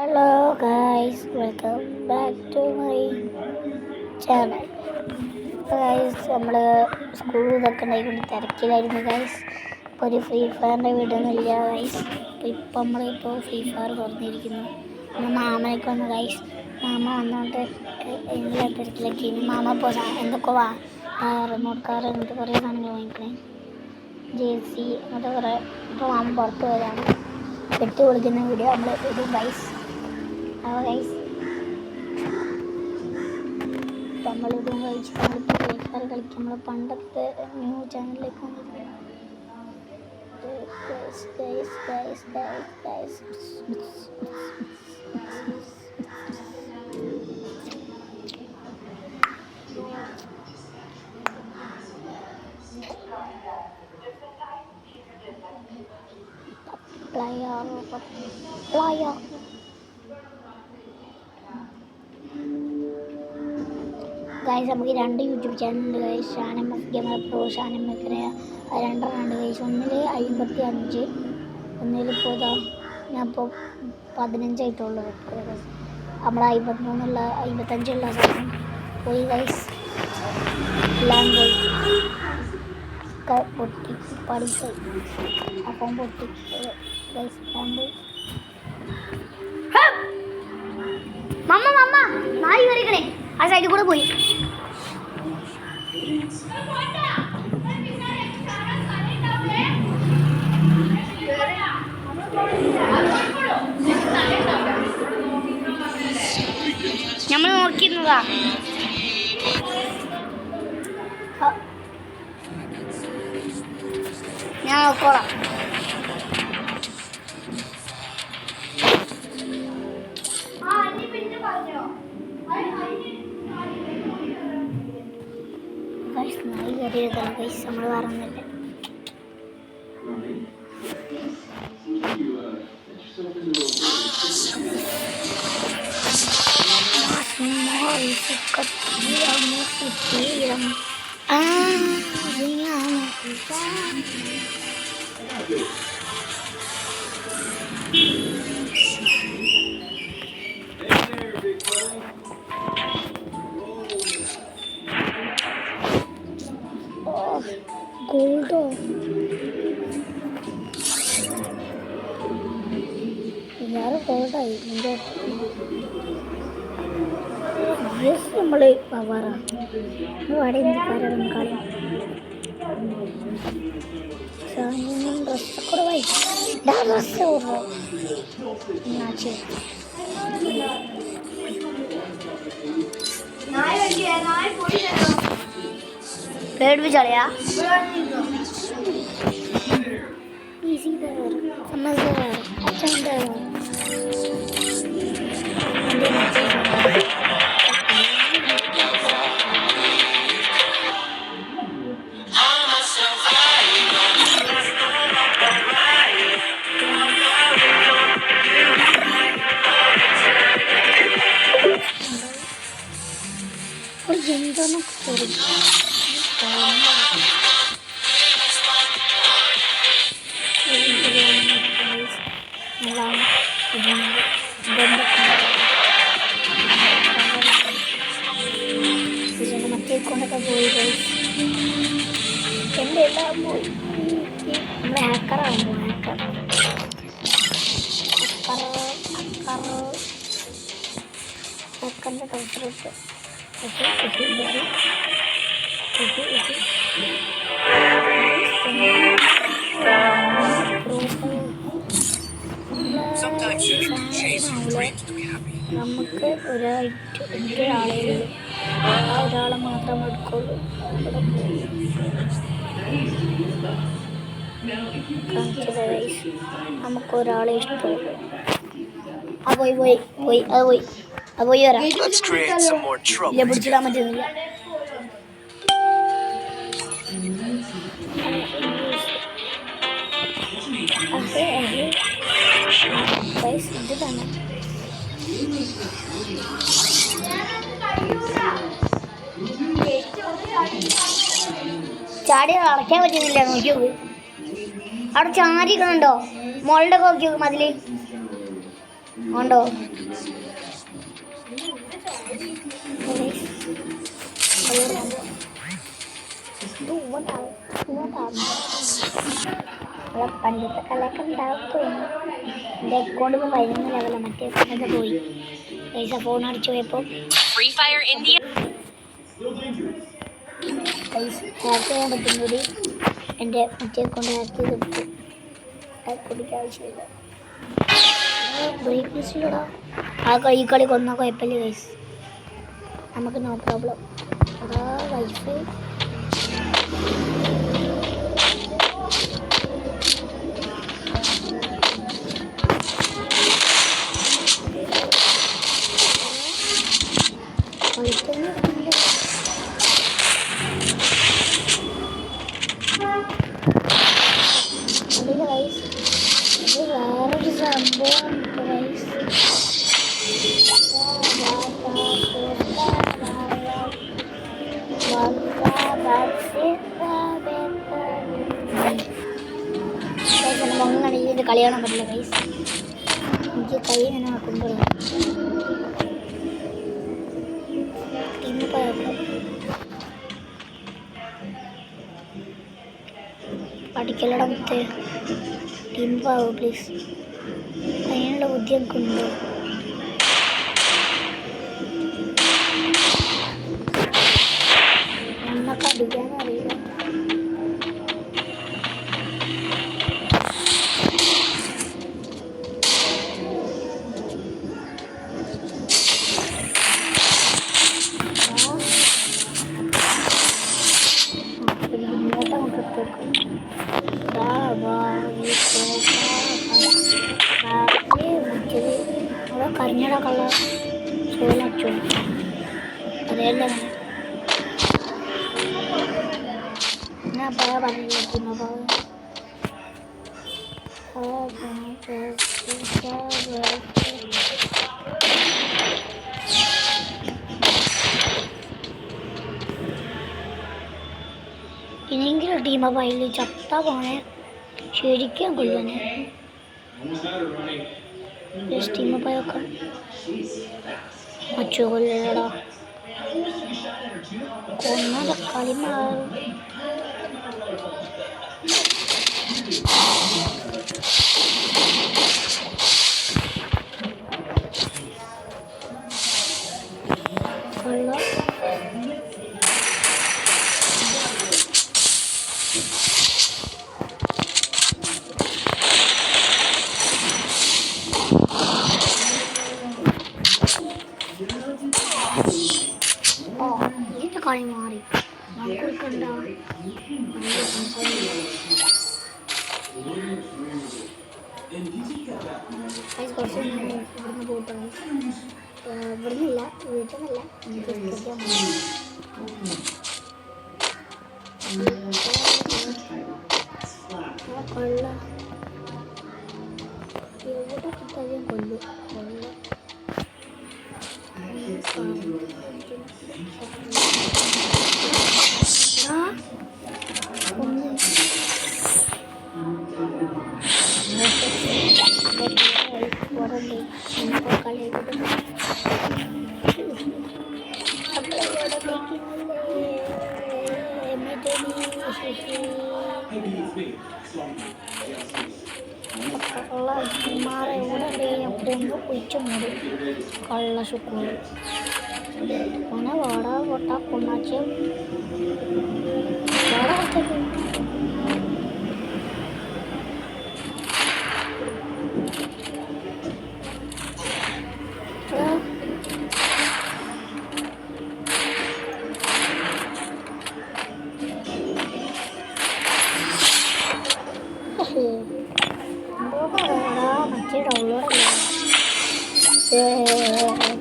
Hello guys, welcome back to my channel. Guys, നമ്മൾ school ഇതൊക്കെ ഉണ്ടായിക്കൊണ്ട് തിരക്കിലായിരുന്നു ഗൈസ്. ഇപ്പോൾ ഒരു ഫ്രീ ഫയറിൻ്റെ വീടൊന്നുമില്ല ഗൈസ്. ഇപ്പം നമ്മളിപ്പോൾ ഫ്രീ ഫയർ തുറന്നിരിക്കുന്നു. മാമനൊക്കെ വന്നു ഗൈസ്. മാമ വന്നുകൊണ്ട് എല്ലാ തിരക്കിലൊക്കെ ഇനി മാമ ഇപ്പോൾ എന്തൊക്കെ റിമോട്ട് കാർ എന്നിട്ട് കുറേ സാധനങ്ങൾ വാങ്ങിക്കണേ, ജേഴ്സി അങ്ങനത്തെ കുറേ. ഇപ്പോൾ മാമ പുറത്ത് പോയതാണ്. വെട്ടി കൊടുക്കുന്ന വീഡിയോ നമ്മൾ ഇടും ഗൈസ്. ഗൈസ്, നമ്മളിതും കഴിച്ച് നമ്മളിപ്പോൾ ഫ്രീ ഫയർ കളിക്കും. നമ്മൾ പണ്ടത്തെ ന്യൂ ചാനലിലേക്ക് വന്നിട്ടുണ്ട്. ഗൈസ്, നമുക്ക് 2 യൂട്യൂബ് ചാനലുണ്ട് guys. Shanam gamer pro, Shanam മെക്കറിയ, 2 ഗൈസ്. ഒന്നിൽ 55, ഒന്നിലിപ്പോൾ ഞാനിപ്പോൾ 15 ആയിട്ടുള്ളൂ. നമ്മൾ 55 സാധനം പോയി ഗൈസ്. എല്ലാം പോയി പൊട്ടി പഠിപ്പോയി. അപ്പം പൊട്ടി ഗൈസ്. എല്ലാം പോയി. മമ്മ നായി വരക്കണേ, ആ സൈഡിൽ കൂടെ പോയി. നമ്മൾ നോക്കിയിരുന്നതാ. ഞാൻ നോക്കോളാം. നായി കയറിയതാണ് ഗൈസ്. നമ്മൾ പറഞ്ഞില്ല. ഗോൾഡോ വേറെ ഗോൾഡായി. നമ്മൾ പവറാണ് അവിടെ എന്ത് കളി. ഡ്രസ്സൊക്കെ കൂടെ വായി ഡ്രസ്സ് ഓർമ്മ പേടിപ്പിച്ചളയാ. ഈസി ജന്തോന്നൊക്കെ മറ്റേ കൊണ്ടൊക്കെ പോയി. എൻ്റെ എല്ലാം പോയി. നമ്മൾ ഹാക്കറാകുമ്പോൾ ഹാക്കറിൻ്റെ ടോട്ടറിട്ട് നമുക്ക് ഒരാളെ മാത്രം എടുക്കുള്ളൂ. നമുക്ക് ഒരാളെ ഇഷ്ടമുള്ളൂ. പോയി വരാം. ഇല്ല, പിടിച്ചിടാൻ പറ്റുന്നില്ല. ഇത് തന്നെ ചാടി അടയ്ക്കാൻ പറ്റുന്നില്ല. നോക്കി നോക്ക്, അവിടെ ചാരിക്കണുണ്ടോ? മുകളുടെ നോക്കി നോക്ക് മതില്. ഉണ്ടോ? പണ്ടത്തെ കളയൊക്കെ ഉണ്ടാക്കും. എൻ്റെ അക്കൗണ്ട് ഇപ്പോൾ 11 ലെവലാണ്. മറ്റേ അക്കൗണ്ടൊക്കെ പോയി. പൈസ ഫോൺ അടിച്ചു പോയപ്പോൾ ഹാക്ക് ചെയ്യാൻ പറ്റും കൂടി എൻ്റെ മറ്റേ അക്കൗണ്ട് ഹാക്ക് ചെയ്തെടുത്തു. അക്കൗണ്ടിക്ക് ആവശ്യമില്ല. ബ്രേക്ക് ലിസ്റ്റിലൂടെ ഈ കളി കൊന്നാൽ കുഴപ്പമില്ല ഗൈസ്, നമുക്ക് നോ പ്രോബ്ലം. അതാ വൈഫൈ വേറൊരു സംഭവം അങ്ങനെ ഇതിൻ്റെ കളി കാണാൻ പറ്റില്ല ഗൈസ്. എനിക്ക് കൈ ഇങ്ങനെ കൊണ്ടുപോയി പഠിക്കലട മുത്തേ ടീം പാവോ പ്ലീസ്. അതിനുള്ള ബുദ്ധി എനിക്ക് ഉണ്ടോ? എന്നൊക്കെ അടിക്കാനറിയില്ല. കരഞ്ഞട കള്ള ചോലച്ചു അറിയല്ലേ ഞാൻ പറഞ്ഞില്ല. ഇനിയെങ്കിലും ടീം അതിൽ ചത്താ പോണേ, ശരിക്കും കൊല്ലുവനെ. ടീമപ്പായൊക്കെ മച്ചു കൊല്ലടാ കൊന്ന കളി മാറും. ഇതിൻ്റെ കളി മാറി കൊടുക്കണ്ട. കുറച്ച് ഇവിടുന്ന് പോട്ടെ. ഇവിടുന്നില്ല, വീട്ടിൽ നിന്നല്ല, കൊള്ള എവിടെ കിട്ടാതെയും കൊല്ലു കൊള്ള. മാറെ ഇവിടെ കൊണ്ട് കുഴിച്ചു മൂടി കള്ള ശുക്കൂർ ഓനെ വാട പൊട്ട കൊണ്ടാച്ച് വാട കൊടുത്തേക്ക്. മറ്റേ ഡൗൺലോഡല്ലേ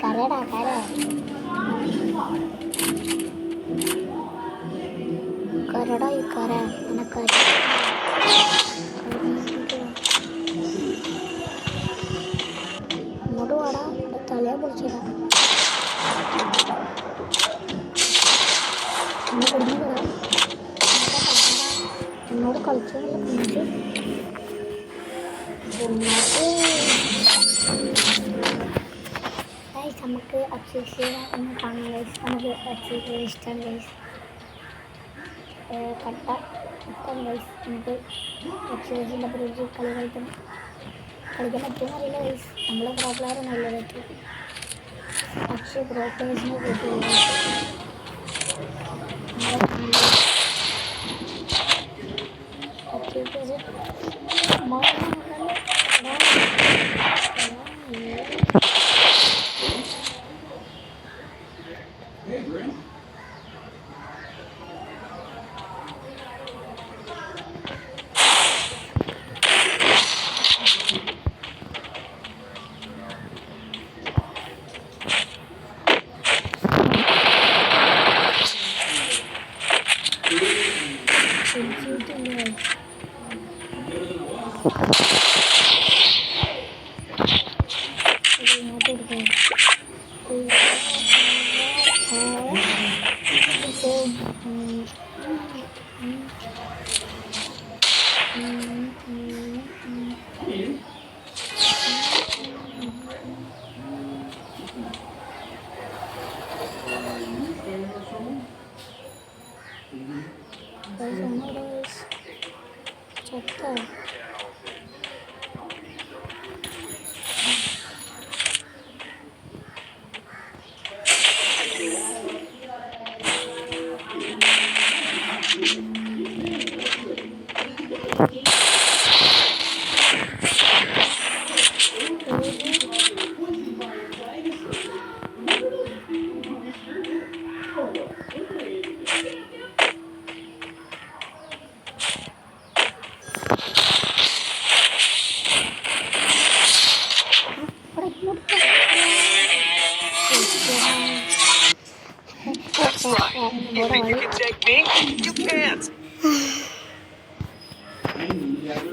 കരടാ കര കരടാ ഈ കര എനക്കര ഇങ്ങോട്ട് വാടാ, തലയെ പൊളിച്ചിടാ എന്നോട് കളിച്ചതല്ല കുഞ്ഞിട്ട് നമുക്ക് അക്ഷയ് ഒന്ന് കാണാം ഗൈസ്. നമുക്ക് അക്ഷയ് ഇഷ്ടമാണ് ഗൈസ്. കട്ട ഇഷ്ടമാണ് ഗൈസ്. നമുക്ക് അക്ഷയ് പ്രതി കളിക്കാൻ പറ്റുമെന്ന് അറിയില്ല ഗൈസ്. നമ്മൾ പ്രോ പ്ലെയർ നല്ല പറ്റും. അക്ഷയ് പ്രോ പ്ലേയേഴ്സിനെ കിട്ടും.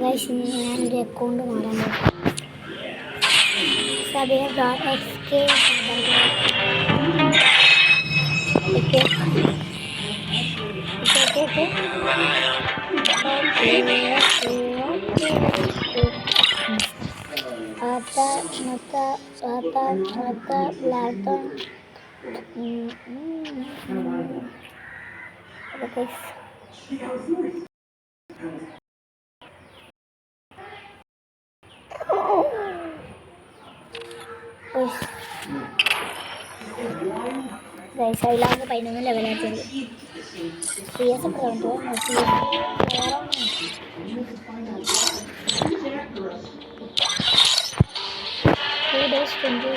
Guys, ഞാനൊരു അക്കൗണ്ട് മാറാൻ guys, അതിലാണ് 11 ലെവലാക്കിയത്. CS ഒക്കെ കണ്ടോ? 2 days 20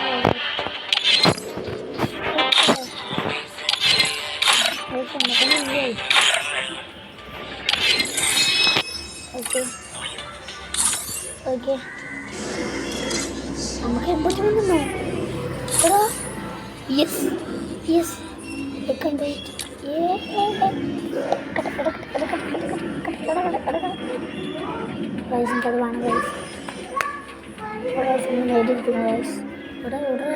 ഓക്കെ നമുക്ക് എമ്പോട്ട് വന്നോ? യെസ് യെസ് കണ്ടു. അത് വേണം ഗൈസ്. നേടിയിരിക്കുന്നു ഗൈസ്. ഇവിടെ ഇവിടെ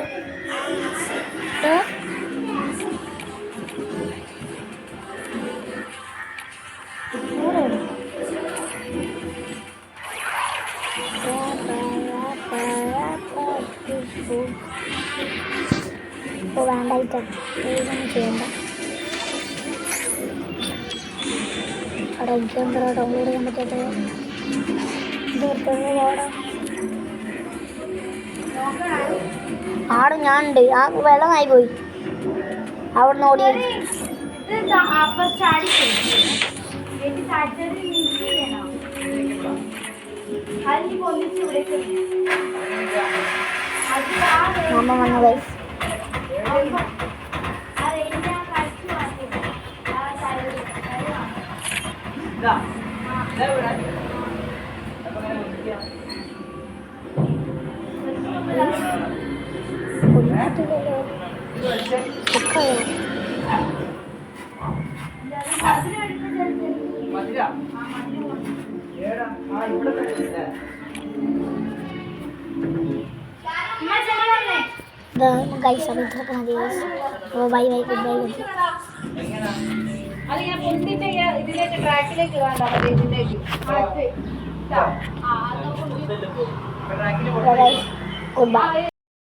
ഇപ്പോൾ വേണ്ടായിട്ട് ഇതൊന്നും ചെയ്യണ്ട. അവിടെ എനിക്ക് എന്താ ഡൗൺലോഡ് ചെയ്യാൻ പറ്റാത്തത്? ഇത് പാടാം. ആടെ ഞാനുണ്ട്. ആ വെള്ളമായി പോയി. അവിടെ നിന്ന് ഓടി അമ്മ വന്ന ഗൈസ്. ഗൈസ് അപ്പോൾ ഇത്രയൊക്കെ മതി ഗൈസ്. അപ്പോൾ bye bye good bye good. ഇതിലേക്ക് ട്രാക്കിലേക്ക് ഗുഡ് ബൈ.